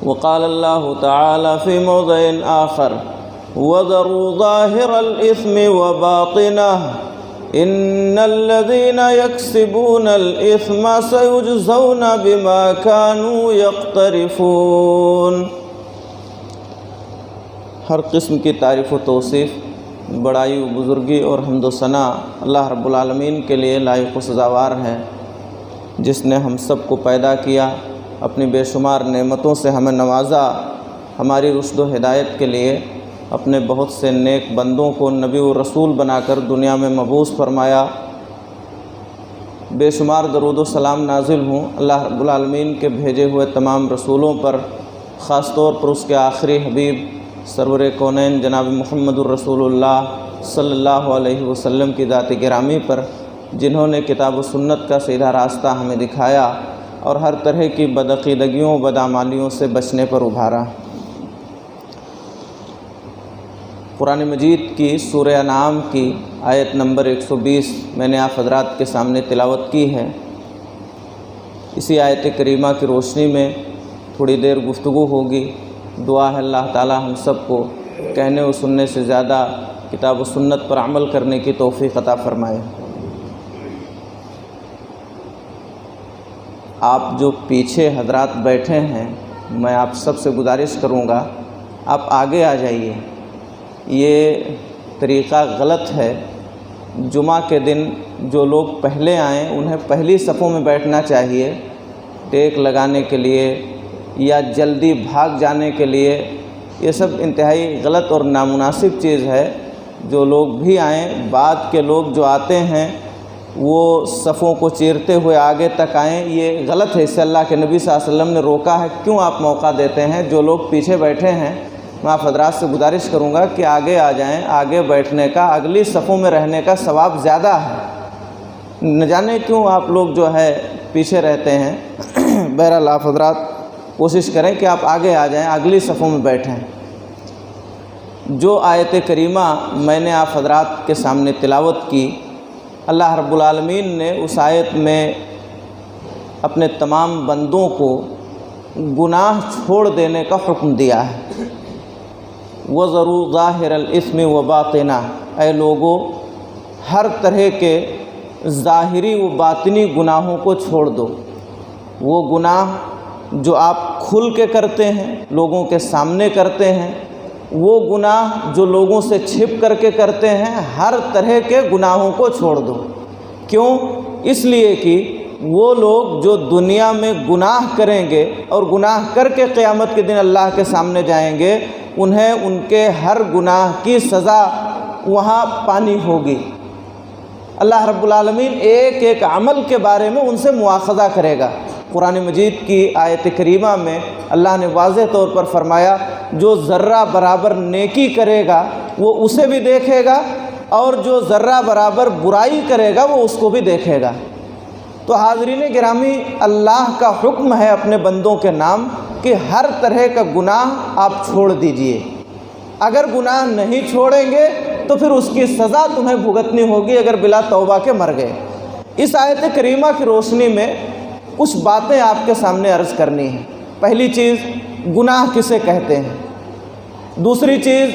وقال الله تعالى في موضع آخر وذروا ظاهر الإثم وباطنه إن الذين يكسبون الإثم سيجزون بما كانوا يقترفون۔ ہر قسم کی تعریف و توصیف، بڑائی و بزرگی اور حمد و ثنا اللہ رب العالمین کے لیے لائق و سزاوار ہے، جس نے ہم سب کو پیدا کیا، اپنی بے شمار نعمتوں سے ہمیں نوازا، ہماری رشد و ہدایت کے لیے اپنے بہت سے نیک بندوں کو نبی و رسول بنا کر دنیا میں مبعوث فرمایا۔ بے شمار درود و سلام نازل ہوں اللہ رب العالمین کے بھیجے ہوئے تمام رسولوں پر، خاص طور پر اس کے آخری حبیب سرور کونین جناب محمد الرسول اللہ صلی اللہ علیہ وسلم کی ذات گرامی پر، جنہوں نے کتاب و سنت کا سیدھا راستہ ہمیں دکھایا اور ہر طرح کی بدعقیدگیوں بدعمالیوں سے بچنے پر ابھارا۔ قرآن مجید کی سورہ انعام کی آیت نمبر 120 میں نے آپ حضرات کے سامنے تلاوت کی ہے۔ اسی آیت کریمہ کی روشنی میں تھوڑی دیر گفتگو ہوگی۔ دعا ہے اللہ تعالی ہم سب کو کہنے و سننے سے زیادہ کتاب و سنت پر عمل کرنے کی توفیق عطا فرمائے۔ آپ جو پیچھے حضرات بیٹھے ہیں، میں آپ سب سے گزارش کروں گا آپ آگے آ جائیے۔ یہ طریقہ غلط ہے۔ جمعہ کے دن جو لوگ پہلے آئیں انہیں پہلی صفوں میں بیٹھنا چاہیے، ٹیک لگانے کے لیے یا جلدی بھاگ جانے کے لیے۔ یہ سب انتہائی غلط اور نامناسب چیز ہے۔ جو لوگ بھی آئیں، بعد کے لوگ جو آتے ہیں وہ صفوں کو چیرتے ہوئے آگے تک آئیں، یہ غلط ہے۔ اس سے اللہ کے نبی صلی اللہ علیہ وسلم نے روکا ہے۔ کیوں آپ موقع دیتے ہیں؟ جو لوگ پیچھے بیٹھے ہیں میں آپ حضرات سے گزارش کروں گا کہ آگے آ جائیں۔ آگے بیٹھنے کا، اگلی صفوں میں رہنے کا ثواب زیادہ ہے۔ نہ جانے کیوں آپ لوگ جو ہے پیچھے رہتے ہیں۔ بہرحال آپ حضرات کوشش کریں کہ آپ آگے آ جائیں، اگلی صفوں میں بیٹھیں۔ جو آیت کریمہ میں نے آپ حضرات کے سامنے تلاوت کی، اللہ رب العالمین نے اس آیت میں اپنے تمام بندوں کو گناہ چھوڑ دینے کا حکم دیا ہے۔ وَذَرُوا ظَاهِرَ الْإِثْمِ وَبَاطِنَهُ، اے لوگو ہر طرح کے ظاہری و باطنی گناہوں کو چھوڑ دو۔ وہ گناہ جو آپ کھل کے کرتے ہیں، لوگوں کے سامنے کرتے ہیں، وہ گناہ جو لوگوں سے چھپ کر کے کرتے ہیں، ہر طرح کے گناہوں کو چھوڑ دو۔ کیوں؟ اس لیے کہ وہ لوگ جو دنیا میں گناہ کریں گے اور گناہ کر کے قیامت کے دن اللہ کے سامنے جائیں گے، انہیں ان کے ہر گناہ کی سزا وہاں پانی ہوگی۔ اللہ رب العالمین ایک ایک عمل کے بارے میں ان سے مواخذہ کرے گا۔ قرآن مجید کی آیت کریمہ میں اللہ نے واضح طور پر فرمایا جو ذرہ برابر نیکی کرے گا وہ اسے بھی دیکھے گا، اور جو ذرہ برابر برائی کرے گا وہ اس کو بھی دیکھے گا۔ تو حاضرین گرامی، اللہ کا حکم ہے اپنے بندوں کے نام کہ ہر طرح کا گناہ آپ چھوڑ دیجئے۔ اگر گناہ نہیں چھوڑیں گے تو پھر اس کی سزا تمہیں بھگتنی ہوگی اگر بلا توبہ کے مر گئے۔ اس آیت کریمہ کی روشنی میں کچھ باتیں آپ کے سامنے عرض کرنی ہیں۔ پہلی چیز، گناہ کسے کہتے ہیں؟ دوسری چیز،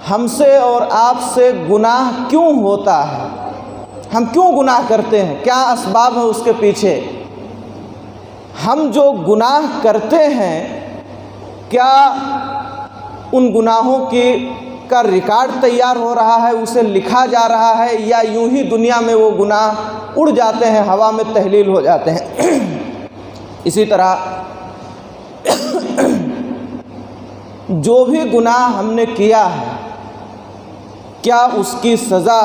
ہم سے اور آپ سے گناہ کیوں ہوتا ہے؟ ہم کیوں گناہ کرتے ہیں؟ کیا اسباب ہے اس کے پیچھے؟ ہم جو گناہ کرتے ہیں کیا ان گناہوں کا ریکارڈ تیار ہو رہا ہے، اسے لکھا جا رہا ہے، یا یوں ہی دنیا میں وہ گناہ اڑ جاتے ہیں، ہوا میں تحلیل ہو جاتے ہیں؟ اسی طرح جو بھی گناہ ہم نے کیا ہے کیا اس کی سزا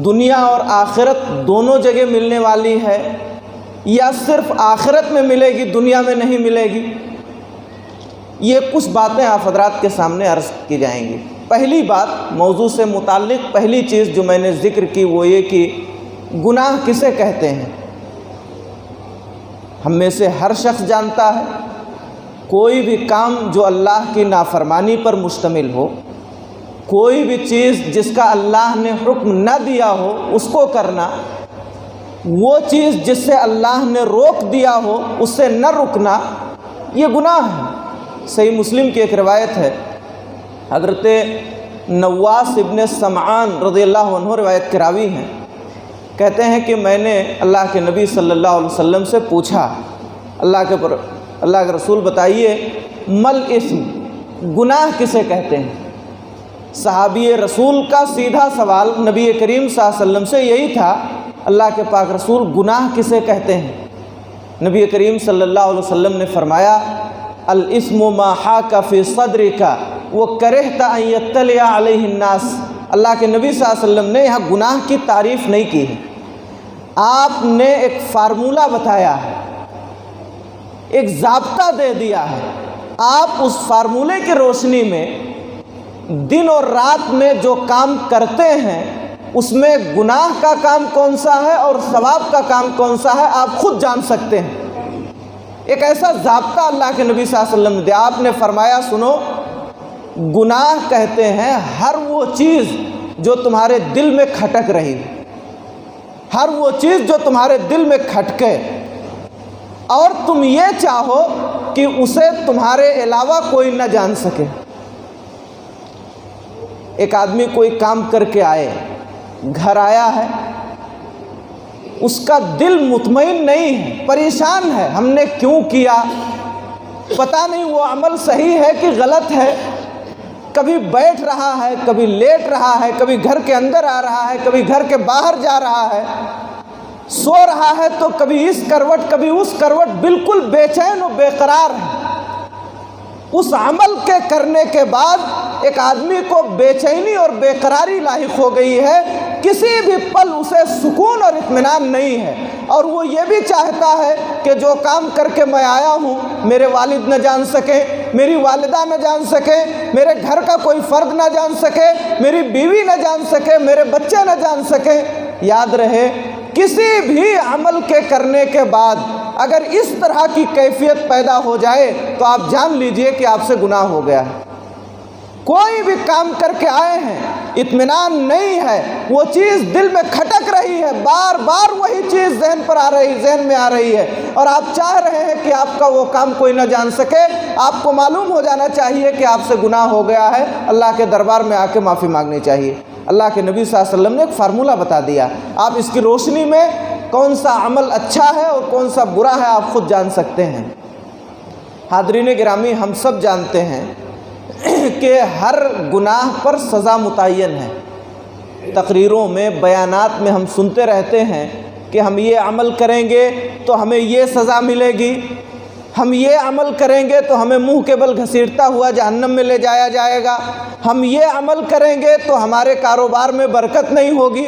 دنیا اور آخرت دونوں جگہ ملنے والی ہے، یا صرف آخرت میں ملے گی، دنیا میں نہیں ملے گی؟ یہ کچھ باتیں آپ حضرات کے سامنے عرض کی جائیں گی۔ پہلی بات، موضوع سے متعلق پہلی چیز جو میں نے ذکر کی وہ یہ کہ گناہ کسے کہتے ہیں؟ ہم میں سے ہر شخص جانتا ہے کوئی بھی کام جو اللہ کی نافرمانی پر مشتمل ہو، کوئی بھی چیز جس کا اللہ نے حکم نہ دیا ہو اس کو کرنا، وہ چیز جس سے اللہ نے روک دیا ہو اس سے نہ رکنا یہ گناہ ہے۔ صحیح مسلم کی ایک روایت ہے، حضرت نواس ابن سمعان رضی اللہ عنہ روایت کے راوی ہیں، کہتے ہیں کہ میں نے اللہ کے نبی صلی اللہ علیہ وسلم سے پوچھا، اللہ کے رسول بتائیے مل اسم، گناہ کسے کہتے ہیں؟ صحابی رسول کا سیدھا سوال نبی کریم صلی اللہ علیہ وسلم سے یہی تھا، اللہ کے پاک رسول گناہ کسے کہتے ہیں؟ نبی کریم صلی اللہ علیہ وسلم نے فرمایا الاسم ما حاک فی صدرک وکرہت ان یطلع علیہ الناس۔ اللہ کے نبی صلی اللہ علیہ وسلم نے یہاں گناہ کی تعریف نہیں کی ہے، آپ نے ایک فارمولہ بتایا ہے، ایک ضابطہ دے دیا ہے، آپ اس فارمولے کی روشنی میں دن اور رات میں جو کام کرتے ہیں اس میں گناہ کا کام کون سا ہے اور ثواب کا کام کون سا ہے آپ خود جان سکتے ہیں۔ ایک ایسا ضابطہ اللہ کے نبی صلی اللہ علیہ وسلم نے دیا، آپ نے فرمایا سنو، گناہ کہتے ہیں ہر وہ چیز جو تمہارے دل میں کھٹک رہی ہے، ہر وہ چیز جو تمہارے دل میں کھٹکے اور تم یہ چاہو کہ اسے تمہارے علاوہ کوئی نہ جان سکے۔ ایک آدمی کوئی کام کر کے آئے، گھر آیا ہے، اس کا دل مطمئن نہیں ہے، پریشان ہے، ہم نے کیوں کیا، پتہ نہیں وہ عمل صحیح ہے کہ غلط ہے، کبھی بیٹھ رہا ہے، کبھی لیٹ رہا ہے، کبھی گھر کے اندر آ رہا ہے، کبھی گھر کے باہر جا رہا ہے، سو رہا ہے تو کبھی اس کروٹ کبھی اس کروٹ، بالکل بے چین و بے قرار ہے۔ اس عمل کے کرنے کے بعد ایک آدمی کو بے چینی اور بے قراری لاحق ہو گئی ہے، کسی بھی پل اسے سکون اور اطمینان نہیں ہے، اور وہ یہ بھی چاہتا ہے کہ جو کام کر کے میں آیا ہوں میرے والد نہ جان سکے، میری والدہ نہ جان سکے، میرے گھر کا کوئی فرد نہ جان سکے، میری بیوی نہ جان سکے، میرے بچے نہ جان سکے۔ یاد رہے کسی بھی عمل کے کرنے کے بعد اگر اس طرح کی کیفیت پیدا ہو جائے تو آپ جان لیجئے کہ آپ سے گناہ ہو گیا ہے۔ کوئی بھی کام کر کے آئے ہیں، اطمینان نہیں ہے، وہ چیز دل میں کھٹک رہی ہے، بار بار وہی چیز ذہن میں آ رہی ہے، اور آپ چاہ رہے ہیں کہ آپ کا وہ کام کوئی نہ جان سکے، آپ کو معلوم ہو جانا چاہیے کہ آپ سے گناہ ہو گیا ہے، اللہ کے دربار میں آ کے معافی مانگنی چاہیے۔ اللہ کے نبی صلی اللہ علیہ وسلم نے ایک فارمولہ بتا دیا، آپ اس کی روشنی میں کون سا عمل اچھا ہے اور کون سا برا ہے آپ خود جان سکتے ہیں۔ حاضرین گرامی، ہم سب جانتے ہیں کہ ہر گناہ پر سزا متعین ہے۔ تقریروں میں، بیانات میں ہم سنتے رہتے ہیں کہ ہم یہ عمل کریں گے تو ہمیں یہ سزا ملے گی، ہم یہ عمل کریں گے تو ہمیں منہ کے بل گھسیٹتا ہوا جہنم میں لے جایا جائے گا، ہم یہ عمل کریں گے تو ہمارے کاروبار میں برکت نہیں ہوگی۔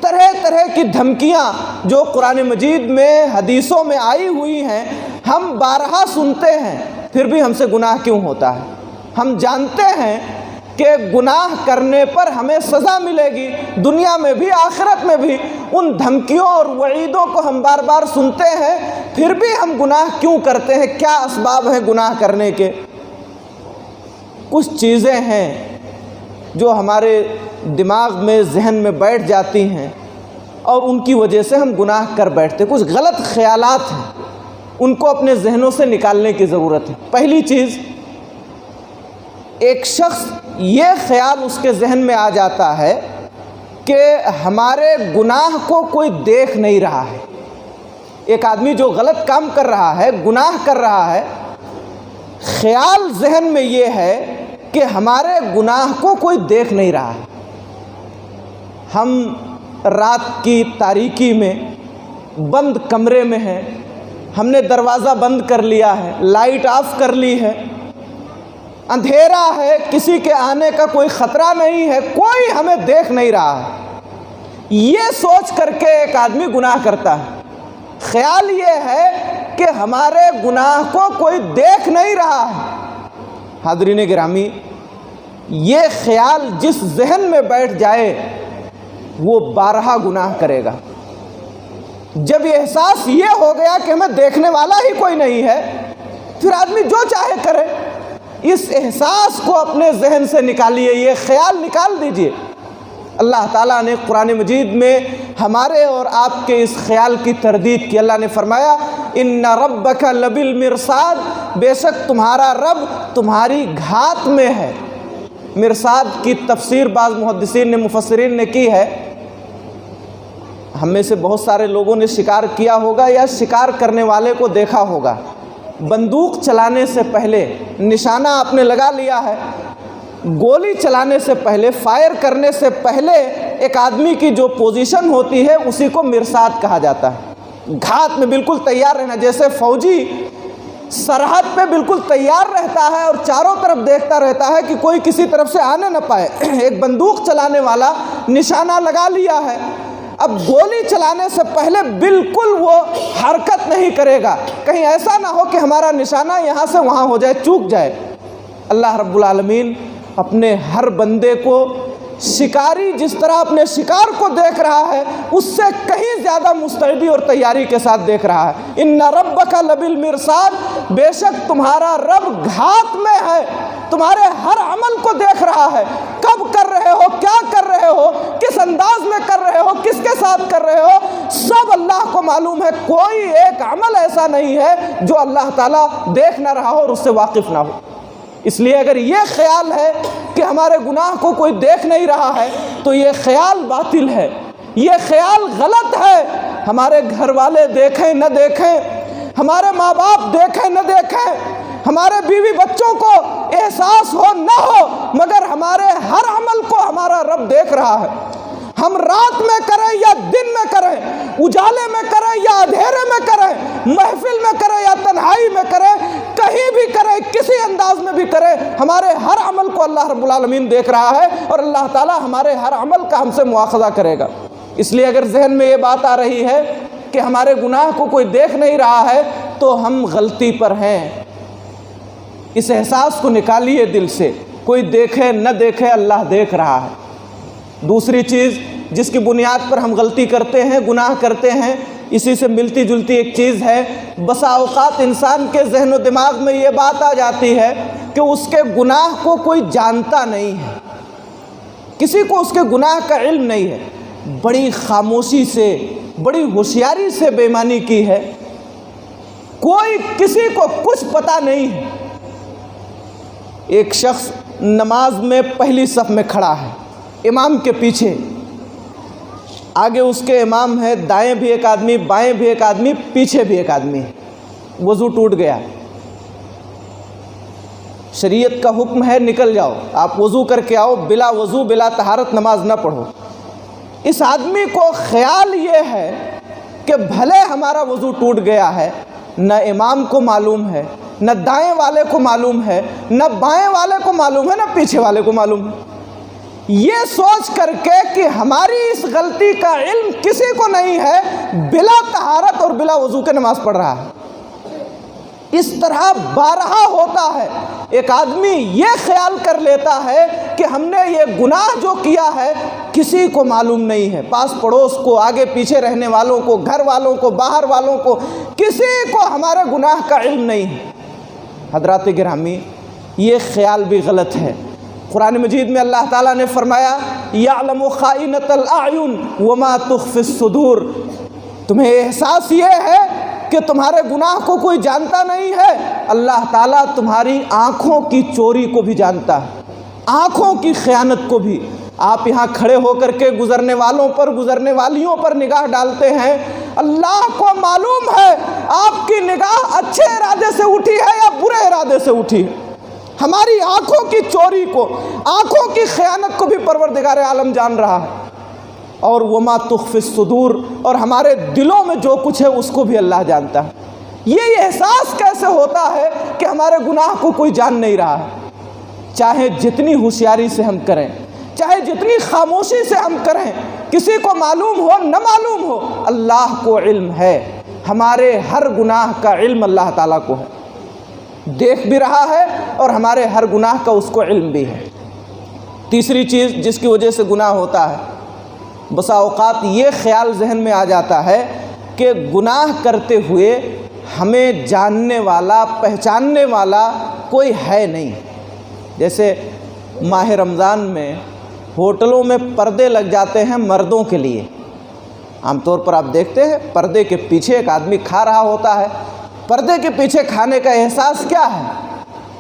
طرح طرح کی دھمکیاں جو قرآن مجید میں، حدیثوں میں آئی ہوئی ہیں، ہم بارہا سنتے ہیں، پھر بھی ہم سے گناہ کیوں ہوتا ہے؟ ہم جانتے ہیں کہ گناہ کرنے پر ہمیں سزا ملے گی، دنیا میں بھی آخرت میں بھی۔ ان دھمکیوں اور وعیدوں کو ہم بار بار سنتے ہیں، پھر بھی ہم گناہ کیوں کرتے ہیں؟ کیا اسباب ہیں گناہ کرنے کے؟ کچھ چیزیں ہیں جو ہمارے دماغ میں، ذہن میں بیٹھ جاتی ہیں اور ان کی وجہ سے ہم گناہ کر بیٹھتے۔ کچھ غلط خیالات ہیں، ان کو اپنے ذہنوں سے نکالنے کی ضرورت ہے۔ پہلی چیز، ایک شخص یہ خیال اس کے ذہن میں آ جاتا ہے کہ ہمارے گناہ کو کوئی دیکھ نہیں رہا ہے۔ ایک آدمی جو غلط کام کر رہا ہے، گناہ کر رہا ہے، خیال ذہن میں یہ ہے کہ ہمارے گناہ کو کوئی دیکھ نہیں رہا ہے۔ ہم رات کی تاریکی میں بند کمرے میں ہیں، ہم نے دروازہ بند کر لیا ہے، لائٹ آف کر لی ہے، اندھیرا ہے، کسی کے آنے کا کوئی خطرہ نہیں ہے، کوئی ہمیں دیکھ نہیں رہا ہے۔ یہ سوچ کر کے ایک آدمی گناہ کرتا ہے۔ خیال یہ ہے کہ ہمارے گناہ کو کوئی دیکھ نہیں رہا ہے۔ حاضرین گرامی، یہ خیال جس ذہن میں بیٹھ جائے وہ بارہا گناہ کرے گا۔ جب یہ احساس یہ ہو گیا کہ ہمیں دیکھنے والا ہی کوئی نہیں ہے، پھر آدمی جو چاہے کرے۔ اس احساس کو اپنے ذہن سے نکالیے، یہ خیال نکال دیجئے۔ اللہ تعالیٰ نے قرآن مجید میں ہمارے اور آپ کے اس خیال کی تردید کی۔ اللہ نے فرمایا ان ربک لبالمرصاد، بے شک تمہارا رب تمہاری گھات میں ہے۔ مرصاد کی تفسیر بعض محدثین نے مفسرین نے کی ہے، ہم میں سے بہت سارے لوگوں نے شکار کیا ہوگا یا شکار کرنے والے کو دیکھا ہوگا، بندوق چلانے سے پہلے نشانہ آپ نے لگا لیا ہے، گولی چلانے سے پہلے، فائر کرنے سے پہلے ایک آدمی کی جو پوزیشن ہوتی ہے اسی کو مرصاد کہا جاتا ہے۔ گھات میں بالکل تیار رہنا، جیسے فوجی سرحد پہ بالکل تیار رہتا ہے اور چاروں طرف دیکھتا رہتا ہے کہ کوئی کسی طرف سے آنے نہ پائے، ایک بندوق چلانے والا نشانہ لگا لیا ہے، اب گولی چلانے سے پہلے بالکل وہ حرکت نہیں کرے گا، کہیں ایسا نہ ہو کہ ہمارا نشانہ یہاں سے وہاں ہو جائے، چوک جائے۔ اللہ رب العالمین اپنے ہر بندے کو شکاری جس طرح اپنے شکار کو دیکھ رہا ہے اس سے کہیں زیادہ مستعدی اور تیاری کے ساتھ دیکھ رہا ہے۔ ان ربک لبالمرصاد، بے شک تمہارا رب گھات میں ہے، تمہارے ہر عمل کو دیکھ رہا ہے، کب کر رہے ہو، کیا کر رہے ہو، کس انداز میں کر رہے ہو، کس کے ساتھ کر رہے ہو، سب اللہ کو معلوم ہے۔ کوئی ایک عمل ایسا نہیں ہے جو اللہ تعالیٰ دیکھ نہ رہا ہو اور اس سے واقف نہ ہو۔ اس لیے اگر یہ خیال ہے کہ ہمارے گناہ کو کوئی دیکھ نہیں رہا ہے تو یہ خیال باطل ہے، یہ خیال غلط ہے۔ ہمارے گھر والے دیکھیں نہ دیکھیں، ہمارے ماں باپ دیکھیں نہ دیکھیں، ہمارے بیوی بچوں کو احساس ہو نہ ہو، مگر ہمارے ہر عمل کو ہمارا رب دیکھ رہا ہے۔ ہم رات میں کریں یا دن میں کریں، اجالے میں کریں یا اندھیرے میں کریں، محفل میں کریں یا تنہائی میں کریں، کہیں بھی کریں، کسی انداز میں بھی کریں، ہمارے ہر عمل کو اللہ رب العالمین دیکھ رہا ہے اور اللہ تعالیٰ ہمارے ہر عمل کا ہم سے مواخذہ کرے گا۔ اس لیے اگر ذہن میں یہ بات آ رہی ہے کہ ہمارے گناہ کو کوئی دیکھ نہیں رہا ہے تو ہم غلطی پر ہیں۔ اس احساس کو نکالیے دل سے، کوئی دیکھے نہ دیکھے اللہ دیکھ رہا ہے۔ دوسری چیز جس کی بنیاد پر ہم غلطی کرتے ہیں، گناہ کرتے ہیں، اسی سے ملتی جلتی ایک چیز ہے، بسا اوقات انسان کے ذہن و دماغ میں یہ بات آ جاتی ہے کہ اس کے گناہ کو کوئی جانتا نہیں ہے، کسی کو اس کے گناہ کا علم نہیں ہے، بڑی خاموشی سے، بڑی ہوشیاری سے بے ایمانی کی ہے، کوئی کسی کو کچھ پتہ نہیں ہے۔ ایک شخص نماز میں پہلی صف میں کھڑا ہے، امام کے پیچھے، آگے اس کے امام ہے، دائیں بھی ایک آدمی، بائیں بھی ایک آدمی، پیچھے بھی ایک آدمی، وضو ٹوٹ گیا، شریعت کا حکم ہے نکل جاؤ، آپ وضو کر کے آؤ، بلا وضو بلا طہارت نماز نہ پڑھو۔ اس آدمی کو خیال یہ ہے کہ بھلے ہمارا وضو ٹوٹ گیا ہے، نہ امام کو معلوم ہے، نہ دائیں والے کو معلوم ہے، نہ بائیں والے کو معلوم ہے، نہ پیچھے والے کو معلوم ہے، یہ سوچ کر کے کہ ہماری اس غلطی کا علم کسی کو نہیں ہے، بلا طہارت اور بلا وضو کے نماز پڑھ رہا ہے۔ اس طرح بارہا ہوتا ہے، ایک آدمی یہ خیال کر لیتا ہے کہ ہم نے یہ گناہ جو کیا ہے کسی کو معلوم نہیں ہے، پاس پڑوس کو، آگے پیچھے رہنے والوں کو، گھر والوں کو، باہر والوں کو، کسی کو ہمارے گناہ کا علم نہیں ہے۔ حضرات گرامی، یہ خیال بھی غلط ہے۔ قرآن مجید میں اللہ تعالیٰ نے فرمایا یعلم خائنۃ الاعین وما تخفی الصدور، تمہیں احساس یہ ہے کہ تمہارے گناہ کو کوئی جانتا نہیں ہے، اللہ تعالیٰ تمہاری آنکھوں کی چوری کو بھی جانتا ہے، آنکھوں کی خیانت کو بھی۔ آپ یہاں کھڑے ہو کر کے گزرنے والوں پر، گزرنے والیوں پر نگاہ ڈالتے ہیں، اللہ کو معلوم ہے آپ کی نگاہ اچھے ارادے سے اٹھی ہے یا برے ارادے سے اٹھی ہے۔ ہماری آنکھوں کی چوری کو، آنکھوں کی خیانت کو بھی پروردگار عالم جان رہا ہے، اور وما تخفی الصدور، اور ہمارے دلوں میں جو کچھ ہے اس کو بھی اللہ جانتا ہے۔ یہ احساس کیسے ہوتا ہے کہ ہمارے گناہ کو کوئی جان نہیں رہا ہے؟ چاہے جتنی ہوشیاری سے ہم کریں، چاہے جتنی خاموشی سے ہم کریں، کسی کو معلوم ہو نہ معلوم ہو، اللہ کو علم ہے، ہمارے ہر گناہ کا علم اللہ تعالیٰ کو ہے، دیکھ بھی رہا ہے اور ہمارے ہر گناہ کا اس کو علم بھی ہے۔ تیسری چیز جس کی وجہ سے گناہ ہوتا ہے، بسا اوقات یہ خیال ذہن میں آ جاتا ہے کہ گناہ کرتے ہوئے ہمیں جاننے والا، پہچاننے والا کوئی ہے نہیں۔ جیسے ماہ رمضان میں ہوٹلوں میں پردے لگ جاتے ہیں مردوں کے لیے. عام طور پر آپ دیکھتے ہیں پردے کے پیچھے ایک آدمی کھا رہا ہوتا ہے. پردے کے پیچھے کھانے کا احساس کیا ہے؟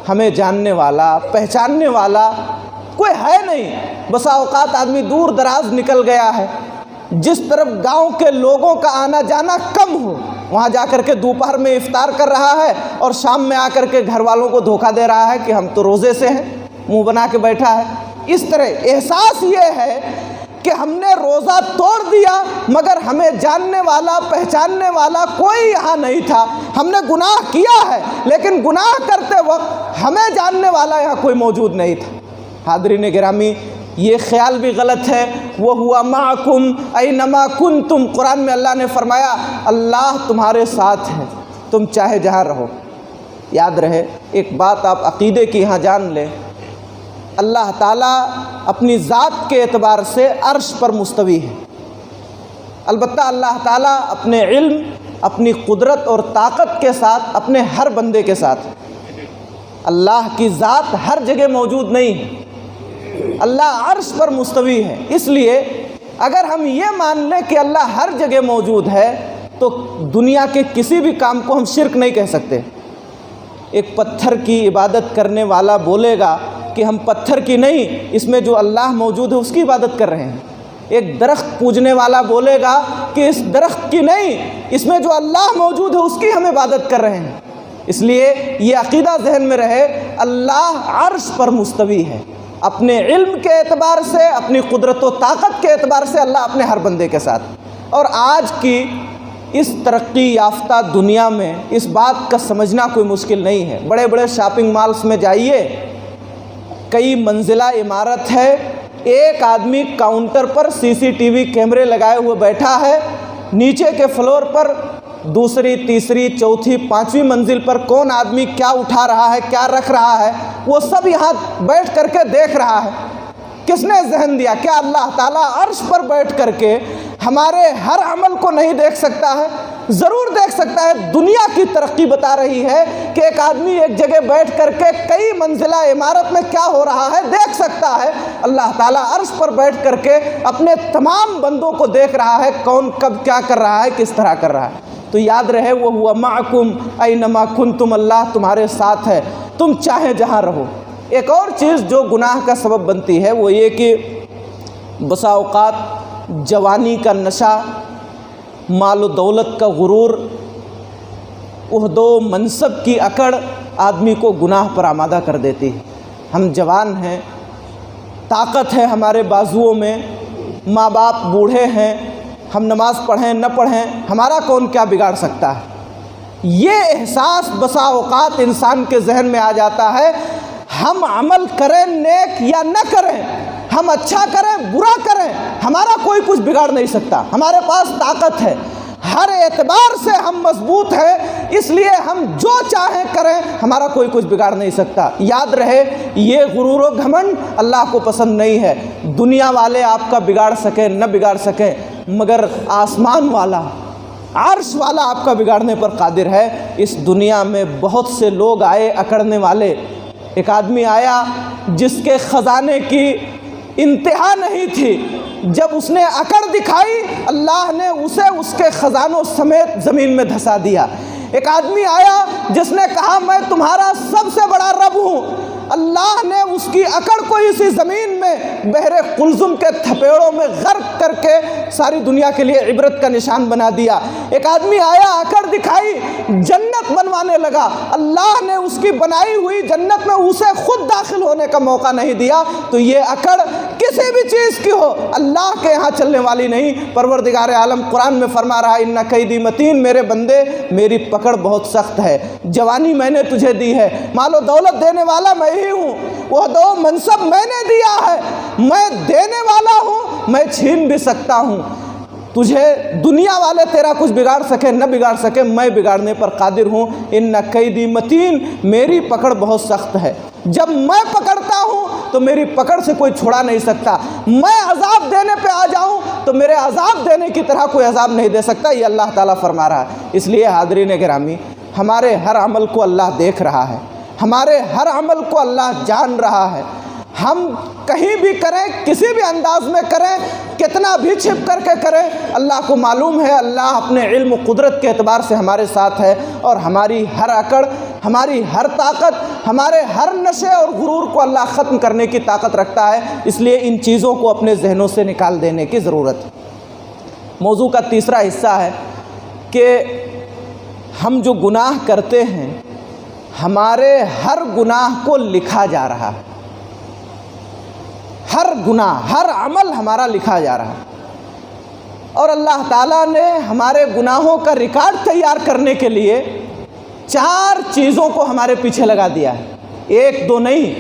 ہمیں جاننے والا پہچاننے والا کوئی ہے نہیں. بسا اوقات آدمی دور دراز نکل گیا ہے، جس طرف گاؤں کے لوگوں کا آنا جانا کم ہو وہاں جا کر کے دوپہر میں افطار کر رہا ہے اور شام میں آ کر کے گھر والوں کو دھوکہ دے رہا ہے کہ ہم تو روزے سے ہیں، منہ بنا کے بیٹھا ہے. اس طرح احساس یہ ہے کہ ہم نے روزہ توڑ دیا مگر ہمیں جاننے والا پہچاننے والا کوئی یہاں نہیں تھا. ہم نے گناہ کیا ہے لیکن گناہ کرتے وقت ہمیں جاننے والا یہاں کوئی موجود نہیں تھا. حاضرین گرامی، یہ خیال بھی غلط ہے. وَهُوَ مَعَكُمْ أَيْنَمَا كُنْتُمْ، قرآن میں اللہ نے فرمایا اللہ تمہارے ساتھ ہے، تم چاہے جہاں رہو. یاد رہے ایک بات آپ عقیدے کی یہاں جان لیں، اللہ تعالیٰ اپنی ذات کے اعتبار سے عرش پر مستوی ہے. البتہ اللہ تعالیٰ اپنے علم اپنی قدرت اور طاقت کے ساتھ اپنے ہر بندے کے ساتھ. اللہ کی ذات ہر جگہ موجود نہیں ہے، اللہ عرش پر مستوی ہے. اس لیے اگر ہم یہ مان لیں کہ اللہ ہر جگہ موجود ہے تو دنیا کے کسی بھی کام کو ہم شرک نہیں کہہ سکتے. ایک پتھر کی عبادت کرنے والا بولے گا کہ ہم پتھر کی نہیں، اس میں جو اللہ موجود ہے اس کی عبادت کر رہے ہیں. ایک درخت پوجنے والا بولے گا کہ اس درخت کی نہیں، اس میں جو اللہ موجود ہے اس کی ہم عبادت کر رہے ہیں. اس لیے یہ عقیدہ ذہن میں رہے، اللہ عرش پر مستوی ہے. اپنے علم کے اعتبار سے اپنی قدرت و طاقت کے اعتبار سے اللہ اپنے ہر بندے کے ساتھ. اور آج کی اس ترقی یافتہ دنیا میں اس بات کا سمجھنا کوئی مشکل نہیں ہے. بڑے بڑے شاپنگ مالز میں جائیے، کئی منزلہ عمارت ہے، ایک آدمی کاؤنٹر پر CCTV کیمرے لگائے ہوئے بیٹھا ہے. نیچے کے فلور پر دوسری تیسری چوتھی پانچویں منزل پر کون آدمی کیا اٹھا رہا ہے کیا رکھ رہا ہے وہ سب یہاں بیٹھ کر کے دیکھ رہا ہے. کس نے ذہن دیا؟ کیا اللہ تعالیٰ عرش پر بیٹھ کر کے ہمارے ہر عمل کو نہیں دیکھ سکتا ہے؟ ضرور دیکھ سکتا ہے. دنیا کی ترقی بتا رہی ہے کہ ایک آدمی ایک جگہ بیٹھ کر کے کئی منزلہ عمارت میں کیا ہو رہا ہے دیکھ سکتا ہے. اللہ تعالیٰ عرش پر بیٹھ کر کے اپنے تمام بندوں کو دیکھ رہا ہے، کون کب کیا کر رہا ہے، کس طرح کر رہا ہے. تو یاد رہے وَهُوَ مَعَكُمْ أَيْنَمَا كُنْتُمْ، اللہ تمہارے ساتھ ہے، تم چاہے جہاں رہو. ایک اور چیز جو گناہ کا سبب بنتی ہے وہ یہ کہ بسا اوقات جوانی کا نشہ، مال و دولت کا غرور، عہد و منصب کی اکڑ آدمی کو گناہ پر آمادہ کر دیتی ہے. ہم جوان ہیں، طاقت ہے ہمارے بازوؤں میں، ماں باپ بوڑھے ہیں، ہم نماز پڑھیں نہ پڑھیں ہمارا کون کیا بگاڑ سکتا ہے. یہ احساس بسا اوقات انسان کے ذہن میں آ جاتا ہے. ہم عمل کریں نیک یا نہ کریں، ہم اچھا کریں برا کریں، ہمارا کوئی کچھ بگاڑ نہیں سکتا. ہمارے پاس طاقت ہے، ہر اعتبار سے ہم مضبوط ہیں، اس لیے ہم جو چاہیں کریں، ہمارا کوئی کچھ بگاڑ نہیں سکتا. یاد رہے یہ غرور و گھمنڈ اللہ کو پسند نہیں ہے. دنیا والے آپ کا بگاڑ سکیں نہ بگاڑ سکیں مگر آسمان والا عرش والا آپ کا بگاڑنے پر قادر ہے. اس دنیا میں بہت سے لوگ آئے اکڑنے والے. ایک آدمی آیا جس کے خزانے کی انتہا نہیں تھی، جب اس نے اکڑ دکھائی اللہ نے اسے اس کے خزانوں سمیت زمین میں دھسا دیا. ایک آدمی آیا جس نے کہا میں تمہارا سب سے بڑا رب ہوں، اللہ نے اس کی اکڑ کو اسی زمین میں بحر قلزم کے تھپیڑوں میں غرق کر کے ساری دنیا کے لیے عبرت کا نشان بنا دیا. ایک آدمی آیا اکڑ دکھائی جنت بنوانے لگا، اللہ نے اس کی بنائی ہوئی جنت میں اسے خود داخل ہونے کا موقع نہیں دیا. تو یہ اکڑ کسی بھی چیز کی ہو اللہ کے یہاں چلنے والی نہیں. پروردگار عالم قرآن میں فرما رہا ہے ان قیدی متین، میرے بندے میری پکڑ بہت سخت ہے. جوانی میں نے تجھے دی ہے، مال و دولت دینے والا میں ہی ہوں، وہ دو منصب میں نے دیا ہے، میں دینے والا ہوں، میں چھین بھی سکتا ہوں. تجھے دنیا والے تیرا کچھ بگاڑ سکے نہ بگاڑ سکے، میں بگاڑنے پر قادر ہوں. ان قیدی متین، میری پکڑ بہت سخت ہے. جب میں پکڑتا ہوں تو میری پکڑ سے کوئی چھڑا نہیں سکتا. میں عذاب دینے پہ آ جاؤں تو میرے عذاب دینے کی طرح کوئی عذاب نہیں دے سکتا. یہ اللہ تعالیٰ فرما رہا ہے. اس لیے حاضرین گرامی، ہمارے ہر عمل کو اللہ دیکھ رہا ہے، ہمارے ہر عمل کو اللہ جان رہا ہے. ہم کہیں بھی کریں، کسی بھی انداز میں کریں، کتنا بھی چھپ کر کے کریں، اللہ کو معلوم ہے اللہ اپنے علم و قدرت کے اعتبار سے ہمارے ساتھ ہے، اور ہماری ہر اکڑ، ہماری ہر طاقت، ہمارے ہر نشے اور غرور کو اللہ ختم کرنے کی طاقت رکھتا ہے۔ اس لیے ان چیزوں کو اپنے ذہنوں سے نکال دینے کی ضرورت ہے۔ موضوع کا تیسرا حصہ ہے کہ ہم جو گناہ کرتے ہیں، ہمارے ہر گناہ کو لکھا جا رہا ہے، ہر گناہ، ہر عمل ہمارا لکھا جا رہا ہے، اور اللہ تعالیٰ نے ہمارے گناہوں کا ریکارڈ تیار کرنے کے لیے 4 چیزوں کو ہمارے پیچھے لگا دیا ہے۔ 1 2 نہیں،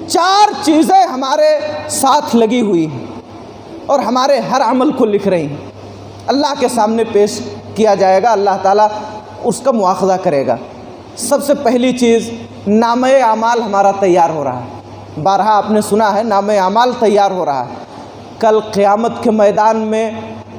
4 چیزیں ہمارے ساتھ لگی ہوئی ہیں اور ہمارے ہر عمل کو لکھ رہی ہیں۔ اللہ کے سامنے پیش کیا جائے گا، اللہ تعالیٰ اس کا مواخذہ کرے گا۔ سب سے پہلی چیز، نامہ اعمال ہمارا تیار ہو رہا ہے۔ بارہا آپ نے سنا ہے، نامہ اعمال تیار ہو رہا ہے۔ کل قیامت کے میدان میں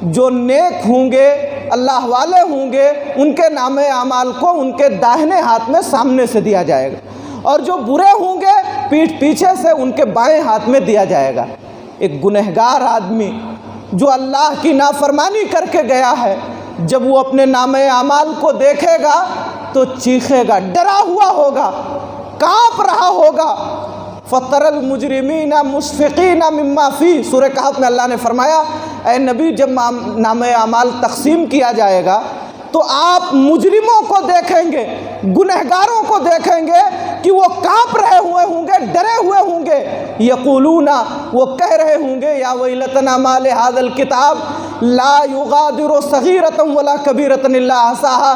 جو نیک ہوں گے، اللہ والے ہوں گے، ان کے نامہ اعمال کو ان کے داہنے ہاتھ میں سامنے سے دیا جائے گا، اور جو برے ہوں گے پیٹھ پیچھے سے ان کے بائیں ہاتھ میں دیا جائے گا۔ ایک گنہگار آدمی جو اللہ کی نافرمانی کر کے گیا ہے، جب وہ اپنے نامہ اعمال کو دیکھے گا تو چیخے گا، ڈرا ہوا ہوگا، کانپ رہا ہوگا۔ فَتَرَى الْمُجْرِمِينَ مُشْفِقِينَ مِمَّا فِيهِ، سورہ کہف میں اللہ نے فرمایا اے نبی جب نامہ اعمال تقسیم کیا جائے گا تو آپ مجرموں کو دیکھیں گے، گنہگاروں کو دیکھیں گے کہ وہ کانپ رہے ہوئے ہوں گے، ڈرے ہوئے ہوں گے۔ یقولون، وہ کہہ رہے ہوں گے یا ویلتنا ما لہذا الکتاب لا یغادر صغیرۃ ولا کبیرۃ الا احصاها،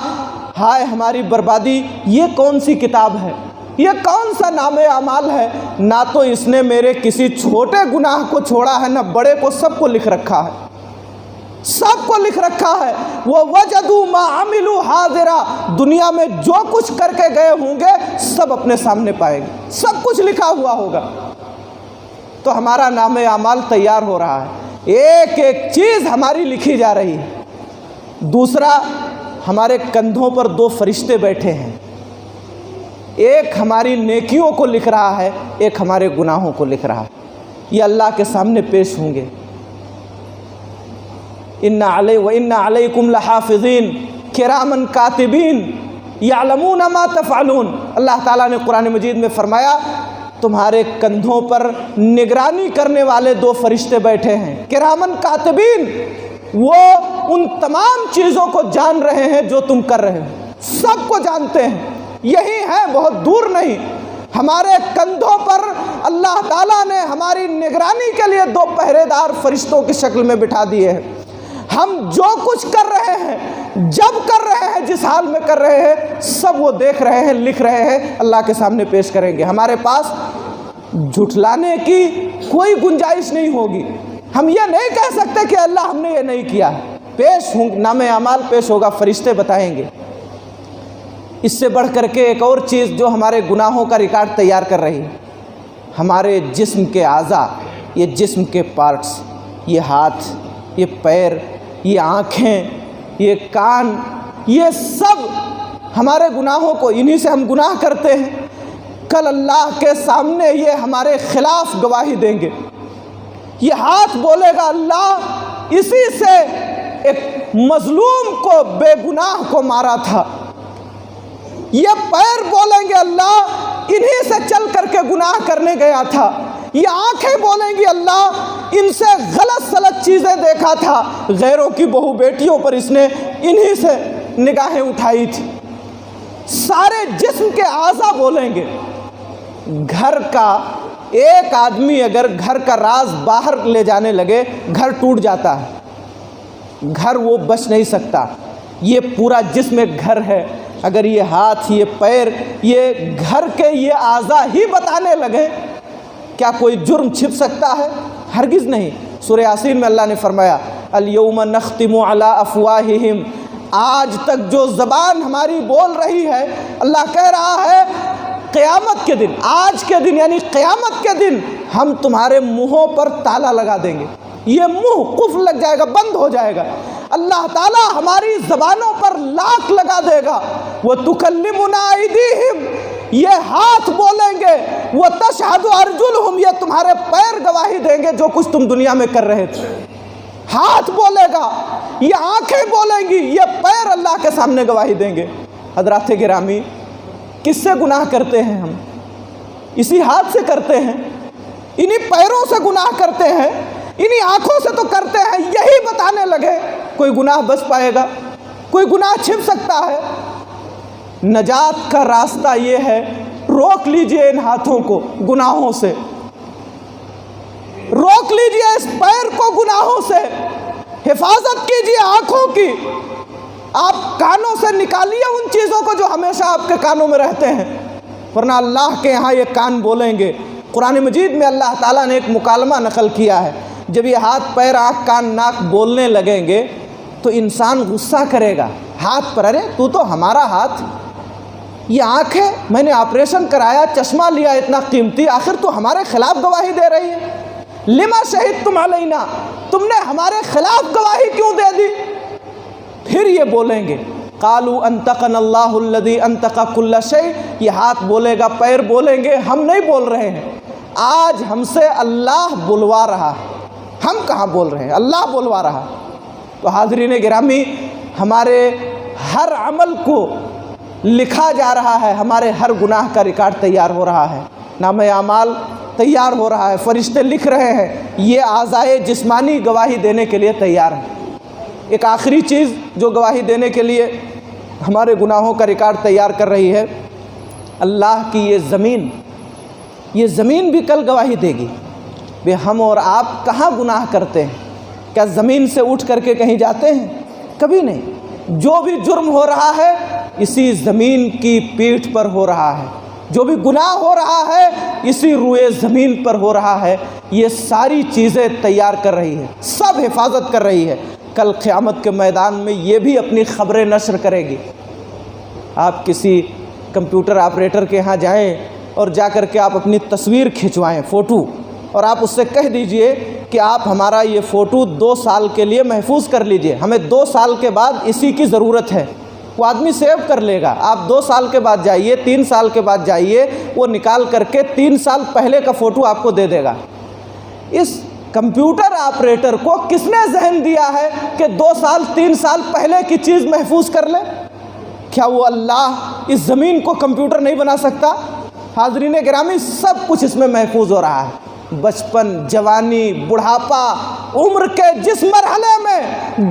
ہائے ہماری بربادی، یہ کون سی کتاب ہے، یہ کون سا نامہ اعمال ہے، نہ تو اس نے میرے کسی چھوٹے گناہ کو چھوڑا ہے، نہ بڑے کو، سب کو لکھ رکھا ہے، سب کو لکھ رکھا ہے۔ وَوَجَدُوا مَا عَمِلُوا حَاضِرًا، دنیا میں جو کچھ کر کے گئے ہوں گے سب اپنے سامنے پائیں گے، سب کچھ لکھا ہوا ہوگا۔ تو ہمارا نامہ اعمال تیار ہو رہا ہے، ایک ایک چیز ہماری لکھی جا رہی ہے۔ دوسرا، ہمارے کندھوں پر 2 فرشتے بیٹھے ہیں، ایک ہماری نیکیوں کو لکھ رہا ہے، ایک ہمارے گناہوں کو لکھ رہا ہے۔ یہ اللہ کے سامنے پیش ہوں گے۔ وَإِنَّ عَلَيْكُمْ لَحَافِظِينَ كِرَامًا كَاتِبِينَ يَعْلَمُونَ مَا تَفْعَلُونَ، اللہ تعالیٰ نے قرآن مجید میں فرمایا تمہارے کندھوں پر نگرانی کرنے والے 2 فرشتے بیٹھے ہیں، کرامن کاتبین، وہ ان تمام چیزوں کو جان رہے ہیں جو تم کر رہے ہو، سب کو جانتے ہیں، یہی ہے، بہت دور نہیں۔ ہمارے کندھوں پر اللہ تعالیٰ نے ہماری نگرانی کے لیے 2 پہرے دار فرشتوں کی شکل میں بٹھا دیے ہیں۔ ہم جو کچھ کر رہے ہیں، جب کر رہے ہیں، جس حال میں کر رہے ہیں، سب وہ دیکھ رہے ہیں، لکھ رہے ہیں، اللہ کے سامنے پیش کریں گے۔ ہمارے پاس جھٹلانے کی کوئی گنجائش نہیں ہوگی، ہم یہ نہیں کہہ سکتے کہ اللہ ہم نے یہ نہیں کیا۔ پیش ہوں، نامہ اعمال پیش ہوگا، فرشتے بتائیں گے۔ اس سے بڑھ کر کے ایک اور چیز جو ہمارے گناہوں کا ریکارڈ تیار کر رہی ہے، ہمارے جسم کے اعضاء، یہ جسم کے پارٹس، یہ ہاتھ، یہ پیر، یہ آنکھیں، یہ کان، یہ سب ہمارے گناہوں کو، انہی سے ہم گناہ کرتے ہیں۔ کل اللہ کے سامنے یہ ہمارے خلاف گواہی دیں گے۔ یہ ہاتھ بولے گا اللہ اسی سے ایک مظلوم کو، بے گناہ کو مارا تھا۔ یہ پیر بولیں گے اللہ انہی سے چل کر کے گناہ کرنے گیا تھا۔ یہ آنکھیں بولیں گی اللہ ان سے غلط سلط چیزیں دیکھا تھا، غیروں کی بہو بیٹیوں پر اس نے انہی سے نگاہیں اٹھائی تھی۔ سارے جسم کے اعضاء بولیں گے۔ گھر کا ایک آدمی اگر گھر کا راز باہر لے جانے لگے، گھر ٹوٹ جاتا ہے، گھر وہ بچ نہیں سکتا۔ یہ پورا جسم ایک گھر ہے، اگر یہ ہاتھ، یہ پیر، یہ گھر کے یہ اعضاء ہی بتانے لگے، کیا کوئی جرم چھپ سکتا ہے؟ ہرگز نہیں۔ سورہ یاسین میں اللہ نے فرمایا الیوم نختم علی افواہہم، آج تک جو زبان ہماری بول رہی ہے، اللہ کہہ رہا ہے قیامت کے دن، آج کے دن یعنی قیامت کے دن ہم تمہارے منہوں پر تالا لگا دیں گے، یہ منہ قفل لگ جائے گا، بند ہو جائے گا۔ اللہ تعالیٰ ہماری زبانوں پر لاک لگا دے گا۔ وَتُكَلِّمُنَا أَيْدِيهِمْ، یہ ہاتھ بولیں گے وہ تشہد ارجلہم، یہ تمہارے پیر گواہی دیں گے جو کچھ تم دنیا میں کر رہے تھے۔ ہاتھ بولے گا، یہ آنکھیں بولیں گی، یہ پیر اللہ کے سامنے گواہی دیں گے۔ حضرات گرامی، کس سے گناہ کرتے ہیں ہم؟ اسی ہاتھ سے کرتے ہیں، انہی پیروں سے گناہ کرتے ہیں، انہی آنکھوں سے تو کرتے ہیں۔ یہی بتانے لگے کوئی گناہ بچ پائے گا، کوئی گناہ چھپ سکتا ہے؟ نجات کا راستہ یہ ہے، روک لیجئے ان ہاتھوں کو گناہوں سے، روک لیجئے اس پیر کو گناہوں سے، حفاظت کیجئے آنکھوں کی۔ آپ کانوں سے نکالیے ان چیزوں کو جو ہمیشہ آپ کے کانوں میں رہتے ہیں، ورنہ اللہ کے یہاں یہ کان بولیں گے۔ قرآن مجید میں اللہ تعالیٰ نے ایک مکالمہ نقل کیا ہے، جب یہ ہاتھ پیر آنکھ کان ناک بولنے لگیں گے تو انسان غصہ کرے گا ہاتھ پر، ارے تو ہمارا ہاتھ، یہ آنکھ ہے، میں نے آپریشن کرایا، چشمہ لیا اتنا قیمتی، آخر تو ہمارے خلاف گواہی دے رہی ہے۔ لما شہدتم علینا، تم نے ہمارے خلاف گواہی کیوں دے دی؟ پھر یہ بولیں گے قالوا انطقنا اللہ الذی انطق کل شیء، یہ ہاتھ بولے گا، پیر بولیں گے، ہم نہیں بول رہے ہیں، آج ہم سے اللہ بلوا رہا ہے، ہم کہاں بول رہے ہیں، اللہ بلوا رہا۔ تو حاضرین گرامی، ہمارے ہر عمل کو لکھا جا رہا ہے، ہمارے ہر گناہ کا ریکارڈ تیار ہو رہا ہے، نامہ اعمال تیار ہو رہا ہے، فرشتے لکھ رہے ہیں، یہ اعضائے جسمانی گواہی دینے کے لیے تیار ہیں۔ ایک آخری چیز جو گواہی دینے کے لیے ہمارے گناہوں کا ریکارڈ تیار کر رہی ہے، اللہ کی یہ زمین بھی کل گواہی دے گی۔ بے ہم اور آپ کہاں گناہ کرتے ہیں؟ کیا زمین سے اٹھ کر کے کہیں جاتے ہیں؟ کبھی نہیں۔ جو بھی جرم ہو رہا ہے اسی زمین کی پیٹھ پر ہو رہا ہے، جو بھی گناہ ہو رہا ہے اسی روئے زمین پر ہو رہا ہے۔ یہ ساری چیزیں تیار کر رہی ہے، سب حفاظت کر رہی ہے۔ کل قیامت کے میدان میں یہ بھی اپنی خبریں نشر کرے گی۔ آپ کسی کمپیوٹر آپریٹر کے ہاں جائیں اور جا کر کے آپ اپنی تصویر کھنچوائیں، فوٹو، اور آپ اس سے کہہ دیجئے کہ آپ ہمارا یہ فوٹو 2 سال کے لیے محفوظ کر لیجئے، ہمیں 2 سال کے بعد اسی کی ضرورت ہے۔ وہ آدمی سیو کر لے گا۔ آپ 2 سال کے بعد جائیے، 3 سال کے بعد جائیے، وہ نکال کر کے 3 سال پہلے کا فوٹو آپ کو دے دے گا۔ اس کمپیوٹر آپریٹر کو کس نے ذہن دیا ہے کہ 2 سال 3 سال پہلے کی چیز محفوظ کر لے؟ کیا وہ اللہ اس زمین کو کمپیوٹر نہیں بنا سکتا؟ حاضرین گرامی، سب کچھ اس میں محفوظ ہو رہا ہے۔ بچپن، جوانی، بڑھاپا، عمر کے جس مرحلے میں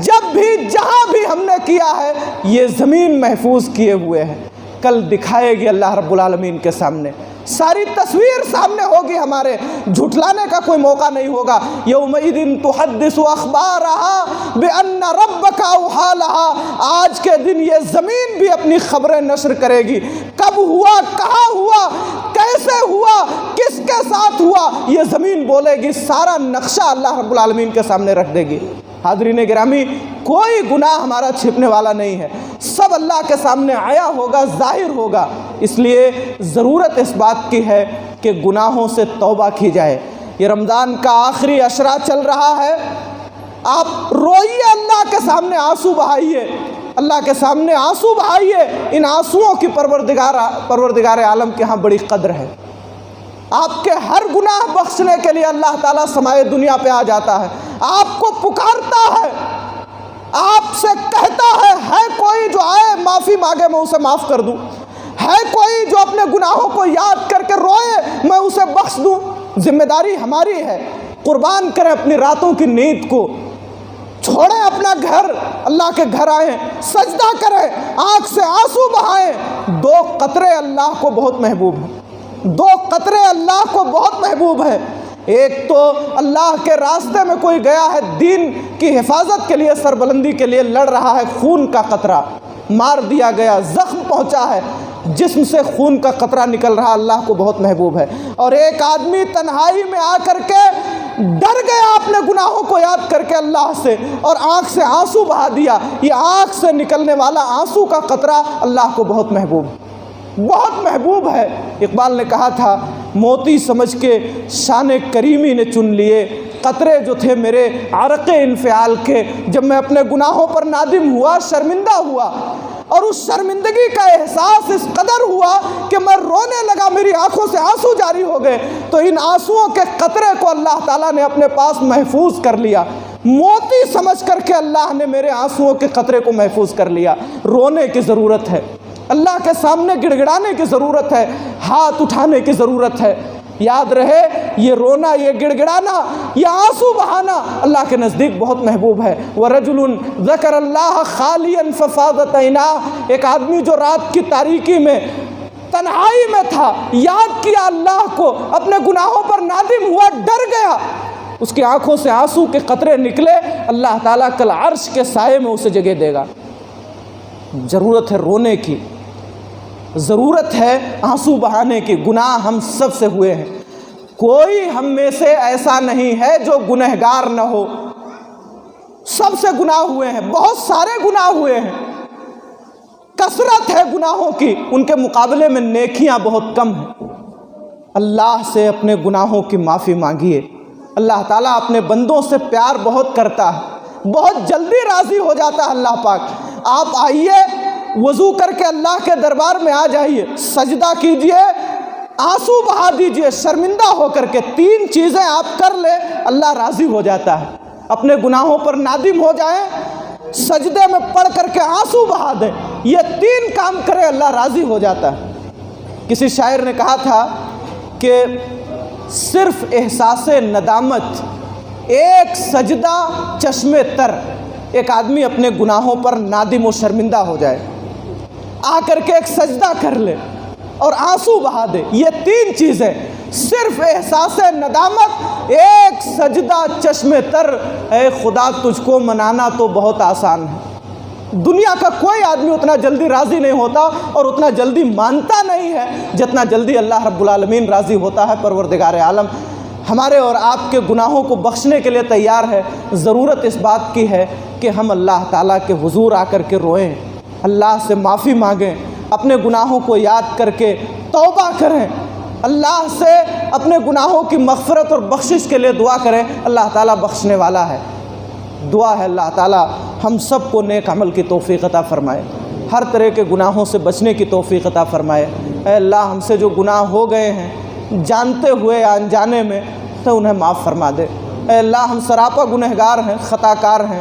جب بھی جہاں بھی ہم نے کیا ہے یہ زمین محفوظ کیے ہوئے ہے۔ کل دکھائے گی اللہ رب العالمین کے سامنے، ساری تصویر سامنے ہوگی، ہمارے جھٹلانے کا کوئی موقع نہیں ہوگا۔ یومئذ تحدث اخبارها بان ربک اوحی لها، آج کے دن یہ زمین بھی اپنی خبریں نشر کرے گی، کب ہوا، کہاں ہوا، کیسے ہوا، کس کے ساتھ ہوا، یہ زمین بولے گی، سارا نقشہ اللہ رب العالمین کے سامنے رکھ دے گی۔ حاضرین گرامی، کوئی گناہ ہمارا چھپنے والا نہیں ہے، سب اللہ کے سامنے آیا ہوگا، ظاہر ہوگا۔ اس لیے ضرورت اس بات کی ہے کہ گناہوں سے توبہ کی جائے۔ یہ رمضان کا آخری عشرہ چل رہا ہے، آپ روئیے، اللہ کے سامنے آنسو بہائیے، اللہ کے سامنے آنسو بہائیے۔ ان آنسوؤں کی پروردگار عالم کے ہاں بڑی قدر ہے۔ آپ کے ہر گناہ بخشنے کے لیے اللہ تعالیٰ سمائے دنیا پہ آ جاتا ہے، آپ کو پکارتا ہے، آپ سے کہتا ہے کوئی جو آئے معافی مانگے میں اسے معاف کر دوں، ہے کوئی جو اپنے گناہوں کو یاد کر کے روئے میں اسے بخش دوں۔ ذمہ داری ہماری ہے، قربان کریں اپنی راتوں کی نیند کو، چھوڑیں اپنا گھر، اللہ کے گھر آئیں، سجدہ کریں، آنکھ سے آنسو بہائیں۔ 2 قطرے اللہ کو بہت محبوب ہیں، 2 قطرے اللہ کو بہت محبوب ہے۔ ایک تو اللہ کے راستے میں کوئی گیا ہے، دین کی حفاظت کے لیے، سربلندی کے لیے لڑ رہا ہے، خون کا قطرہ مار دیا گیا، زخم پہنچا ہے، جسم سے خون کا قطرہ نکل رہا، اللہ کو بہت محبوب ہے۔ اور ایک آدمی تنہائی میں آ کر کے ڈر گیا اپنے گناہوں کو یاد کر کے اللہ سے، اور آنکھ سے آنسو بہا دیا، یہ آنکھ سے نکلنے والا آنسو کا قطرہ اللہ کو بہت محبوب ہے، بہت محبوب ہے۔ اقبال نے کہا تھا، موتی سمجھ کے شان کریمی نے چن لیے قطرے جو تھے میرے عرق انفعال کے، جب میں اپنے گناہوں پر نادم ہوا، شرمندہ ہوا، اور اس شرمندگی کا احساس اس قدر ہوا کہ میں رونے لگا، میری آنکھوں سے آنسو جاری ہو گئے، تو ان آنسوؤں کے قطرے کو اللہ تعالیٰ نے اپنے پاس محفوظ کر لیا، موتی سمجھ کر کے اللہ نے میرے آنسوؤں کے قطرے کو محفوظ کر لیا۔ رونے کی ضرورت ہے، اللہ کے سامنے گڑ گڑانے کی ضرورت ہے، ہاتھ اٹھانے کی ضرورت ہے۔ یاد رہے یہ رونا، یہ گڑ گڑانا، یہ آنسو بہانا اللہ کے نزدیک بہت محبوب ہے۔ وَرَجُلٌ ذَكَرَ اللَّهَ خَالِيًا فَفَاضَتْ عَيْنَاهُ، ایک آدمی جو رات کی تاریکی میں تنہائی میں تھا، یاد کیا اللہ کو، اپنے گناہوں پر نادم ہوا، ڈر گیا، اس کی آنکھوں سے آنسو کے قطرے نکلے، اللہ تعالیٰ کل عرش کے سائے میں اسے جگہ دے گا۔ ضرورت ہے رونے کی، ضرورت ہے آنسو بہانے کی۔ گناہ ہم سب سے ہوئے ہیں، کوئی ہم میں سے ایسا نہیں ہے جو گنہگار نہ ہو، سب سے گناہ ہوئے ہیں، بہت سارے گناہ ہوئے ہیں، کثرت ہے گناہوں کی، ان کے مقابلے میں نیکیاں بہت کم ہیں۔ اللہ سے اپنے گناہوں کی معافی مانگیے، اللہ تعالیٰ اپنے بندوں سے پیار بہت کرتا ہے، بہت جلدی راضی ہو جاتا ہے اللہ پاک۔ آپ آئیے، وضو کر کے اللہ کے دربار میں آ جائیے، سجدہ کیجئے، آنسو بہا دیجئے شرمندہ ہو کر کے، 3 چیزیں آپ کر لیں اللہ راضی ہو جاتا ہے۔ اپنے گناہوں پر نادم ہو جائیں، سجدے میں پڑھ کر کے آنسو بہا دیں، یہ 3 کام کرے اللہ راضی ہو جاتا ہے۔ کسی شاعر نے کہا تھا کہ صرف احساس ندامت، ایک سجدہ چشم تر، ایک آدمی اپنے گناہوں پر نادم و شرمندہ ہو جائے، آ کر کے ایک سجدہ کر لے اور آنسو بہا دے، یہ 3 چیزیں، صرف احساس ندامت، ایک سجدہ چشم تر، اے خدا تجھ کو منانا تو بہت آسان ہے۔ دنیا کا کوئی آدمی اتنا جلدی راضی نہیں ہوتا اور اتنا جلدی مانتا نہیں ہے جتنا جلدی اللہ رب العالمین راضی ہوتا ہے۔ پروردگار عالم ہمارے اور آپ کے گناہوں کو بخشنے کے لیے تیار ہے۔ ضرورت اس بات کی ہے کہ ہم اللہ تعالیٰ کے حضور آ کر کے روئیں، اللہ سے معافی مانگیں، اپنے گناہوں کو یاد کر کے توبہ کریں، اللہ سے اپنے گناہوں کی مغفرت اور بخشش کے لیے دعا کریں۔ اللہ تعالیٰ بخشنے والا ہے۔ دعا ہے اللہ تعالیٰ ہم سب کو نیک عمل کی توفیق عطا فرمائے، ہر طرح کے گناہوں سے بچنے کی توفیق عطا فرمائے۔ اے اللہ ہم سے جو گناہ ہو گئے ہیں جانتے ہوئے یا انجانے میں، تو انہیں معاف فرما دے۔ اے اللہ ہم سراپا گنہگار ہیں، خطا کار ہیں،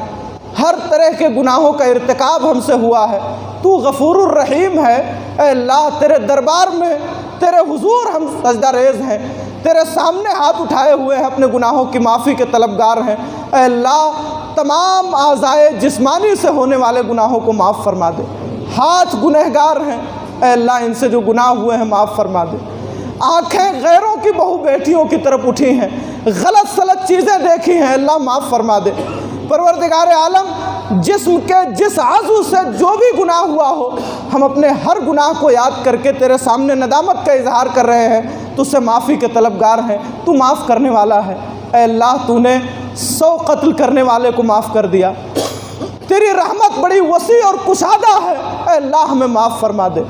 ہر طرح کے گناہوں کا ارتکاب ہم سے ہوا ہے، تو غفور الرحیم ہے۔ اے اللہ تیرے دربار میں، تیرے حضور ہم سجدہ ریز ہیں، تیرے سامنے ہاتھ اٹھائے ہوئے ہیں، اپنے گناہوں کی معافی کے طلبگار ہیں۔ اے اللہ تمام اعضائے جسمانی سے ہونے والے گناہوں کو معاف فرما دے۔ ہاتھ گنہگار ہیں، اے اللہ ان سے جو گناہ ہوئے ہیں معاف فرما دے۔ آنکھیں غیروں کی بہو بیٹیوں کی طرف اٹھی ہیں، غلط سلط چیزیں دیکھی ہیں، اللہ معاف فرما دے۔ پروردگار عالم جسم کے جس عضو سے جو بھی گناہ ہوا ہو، ہم اپنے ہر گناہ کو یاد کر کے تیرے سامنے ندامت کا اظہار کر رہے ہیں، تجھ سے معافی کے طلبگار ہیں، تو معاف کرنے والا ہے۔ اے اللہ تو نے 100 قتل کرنے والے کو معاف کر دیا، تیری رحمت بڑی وسیع اور کشادہ ہے، اے اللہ ہمیں معاف فرما دے۔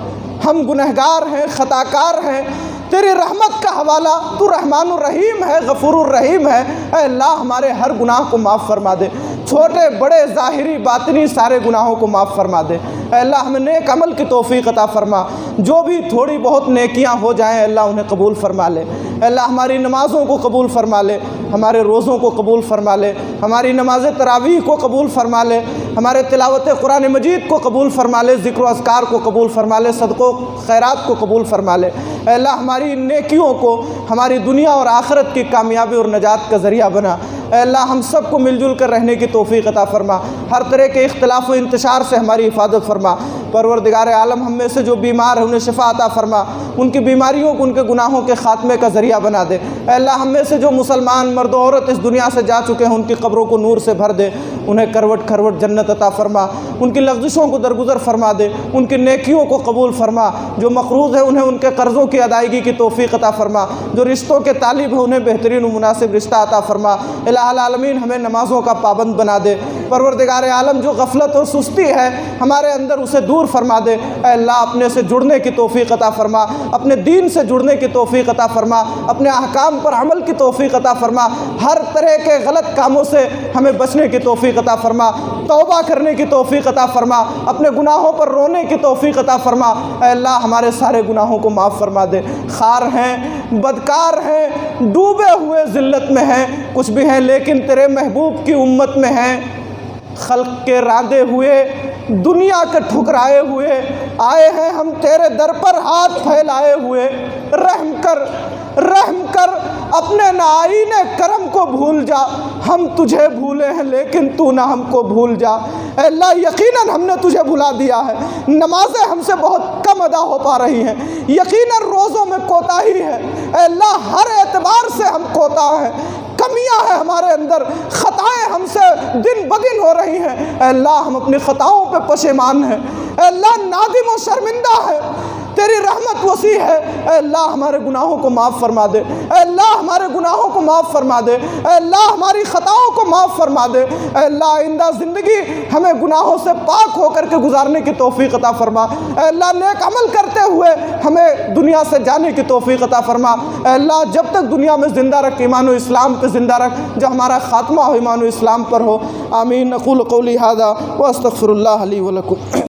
ہم گنہگار ہیں، خطا کار ہیں، تیری رحمت کا حوالہ، تو رحمان الرحیم ہے، غفور الرحیم ہے، اے اللہ ہمارے ہر گناہ کو معاف فرما دے، چھوٹے بڑے ظاہری باطنی سارے گناہوں کو معاف فرما دے۔ اے اللہ ہمیں نیک عمل کی توفیق عطا فرما، جو بھی تھوڑی بہت نیکیاں ہو جائیں اے اللہ انہیں قبول فرما لے۔ اے اللہ ہماری نمازوں کو قبول فرما لے، ہمارے روزوں کو قبول فرما لے، ہماری نماز تراویح کو قبول فرما لے، ہمارے تلاوت قرآن مجید کو قبول فرما لے، ذکر و اذکار کو قبول فرما لے، صدقوں خیرات کو قبول فرما لے۔ اے اللہ ہماری نیکیوں کو ہماری دنیا اور آخرت کی کامیابی اور نجات کا ذریعہ بنا۔ اے اللہ ہم سب کو مل جل کر رہنے کی توفیق عطا فرما، ہر طرح کے اختلاف و انتشار سے ہماری حفاظت فرما۔ پروردگار عالم ہم میں سے جو بیمار ہیں انہیں شفا عطا فرما، ان کی بیماریوں کو ان کے گناہوں کے خاتمے کا ذریعہ بنا دے۔ اے اللہ ہم میں سے جو مسلمان مرد و عورت اس دنیا سے جا چکے ہیں ان کی قبروں کو نور سے بھر دے، انہیں کروٹ کروٹ جنت عطا فرما، ان کی لغزشوں کو درگزر فرما دے، ان کی نیکیوں کو قبول فرما، جو مقروض ہیں انہیں ان کے قرضوں کی ادائیگی کی توفیق عطا فرما، جو رشتوں کے طالب ہیں انہیں بہترین و مناسب رشتہ عطا فرما۔ الہ العالمین ہمیں نمازوں کا پابند بنا دے۔ پروردگار عالم جو غفلت اور سستی ہے ہمارے اندر اسے دور دور فرما دے۔ اے اللہ اپنے سے جڑنے کی توفیق عطا فرما، اپنے دین سے جڑنے کی توفیق عطا فرما، اپنے احکام پر عمل کی توفیق عطا فرما، ہر طرح کے غلط کاموں سے ہمیں بچنے کی توفیق عطا فرما، توبہ کرنے کی توفیق عطا فرما، اپنے گناہوں پر رونے کی توفیق عطا فرما۔ اے اللہ ہمارے سارے گناہوں کو معاف فرما دے۔ خار ہیں، بدکار ہیں، ڈوبے ہوئے ذلت میں ہیں، کچھ بھی ہیں لیکن تیرے محبوب کی امت میں ہیں، خلق کے راندے ہوئے، دنیا کے ٹھکرائے ہوئے، آئے ہیں ہم تیرے در پر ہاتھ پھیلائے ہوئے۔ رحم کر، رحم کر، اپنے نائین کرم کو بھول جا، ہم تجھے بھولے ہیں لیکن تو نہ ہم کو بھول جا۔ اے اللہ یقیناً ہم نے تجھے بھلا دیا ہے، نمازیں ہم سے بہت کم ادا ہو پا رہی ہیں، یقیناً روزوں میں کوتاہی ہے، اے اللہ ہر اعتبار سے ہم کوتاہ ہیں، کمیاں ہیں ہمارے اندر، خطائیں ہم سے دن بدن ہو رہی ہیں۔ اے اللہ ہم اپنی خطاؤں پہ پشیمان ہیں، اے اللہ نادم و شرمندہ ہے، تیری رحمت وسیع ہے۔ اے اللہ ہمارے گناہوں کو معاف فرما دے، اے اللہ ہمارے گناہوں کو معاف فرما دے، اے اللہ ہماری خطاؤں کو معاف فرما دے۔ اے اللہ آئندہ زندگی ہمیں گناہوں سے پاک ہو کر کے گزارنے کی توفیق عطا فرما۔ اے اللہ نیک عمل کرتے ہوئے ہمیں دنیا سے جانے کی توفیق عطا فرما۔ اے اللہ جب تک دنیا میں زندہ رکھ، ایمان و اسلام پہ زندہ رکھ، جب ہمارا خاتمہ ہو ایمان و اسلام پر ہو۔ آمین۔ اقول قولی ھذا واستغفر اللہ لی ولکم۔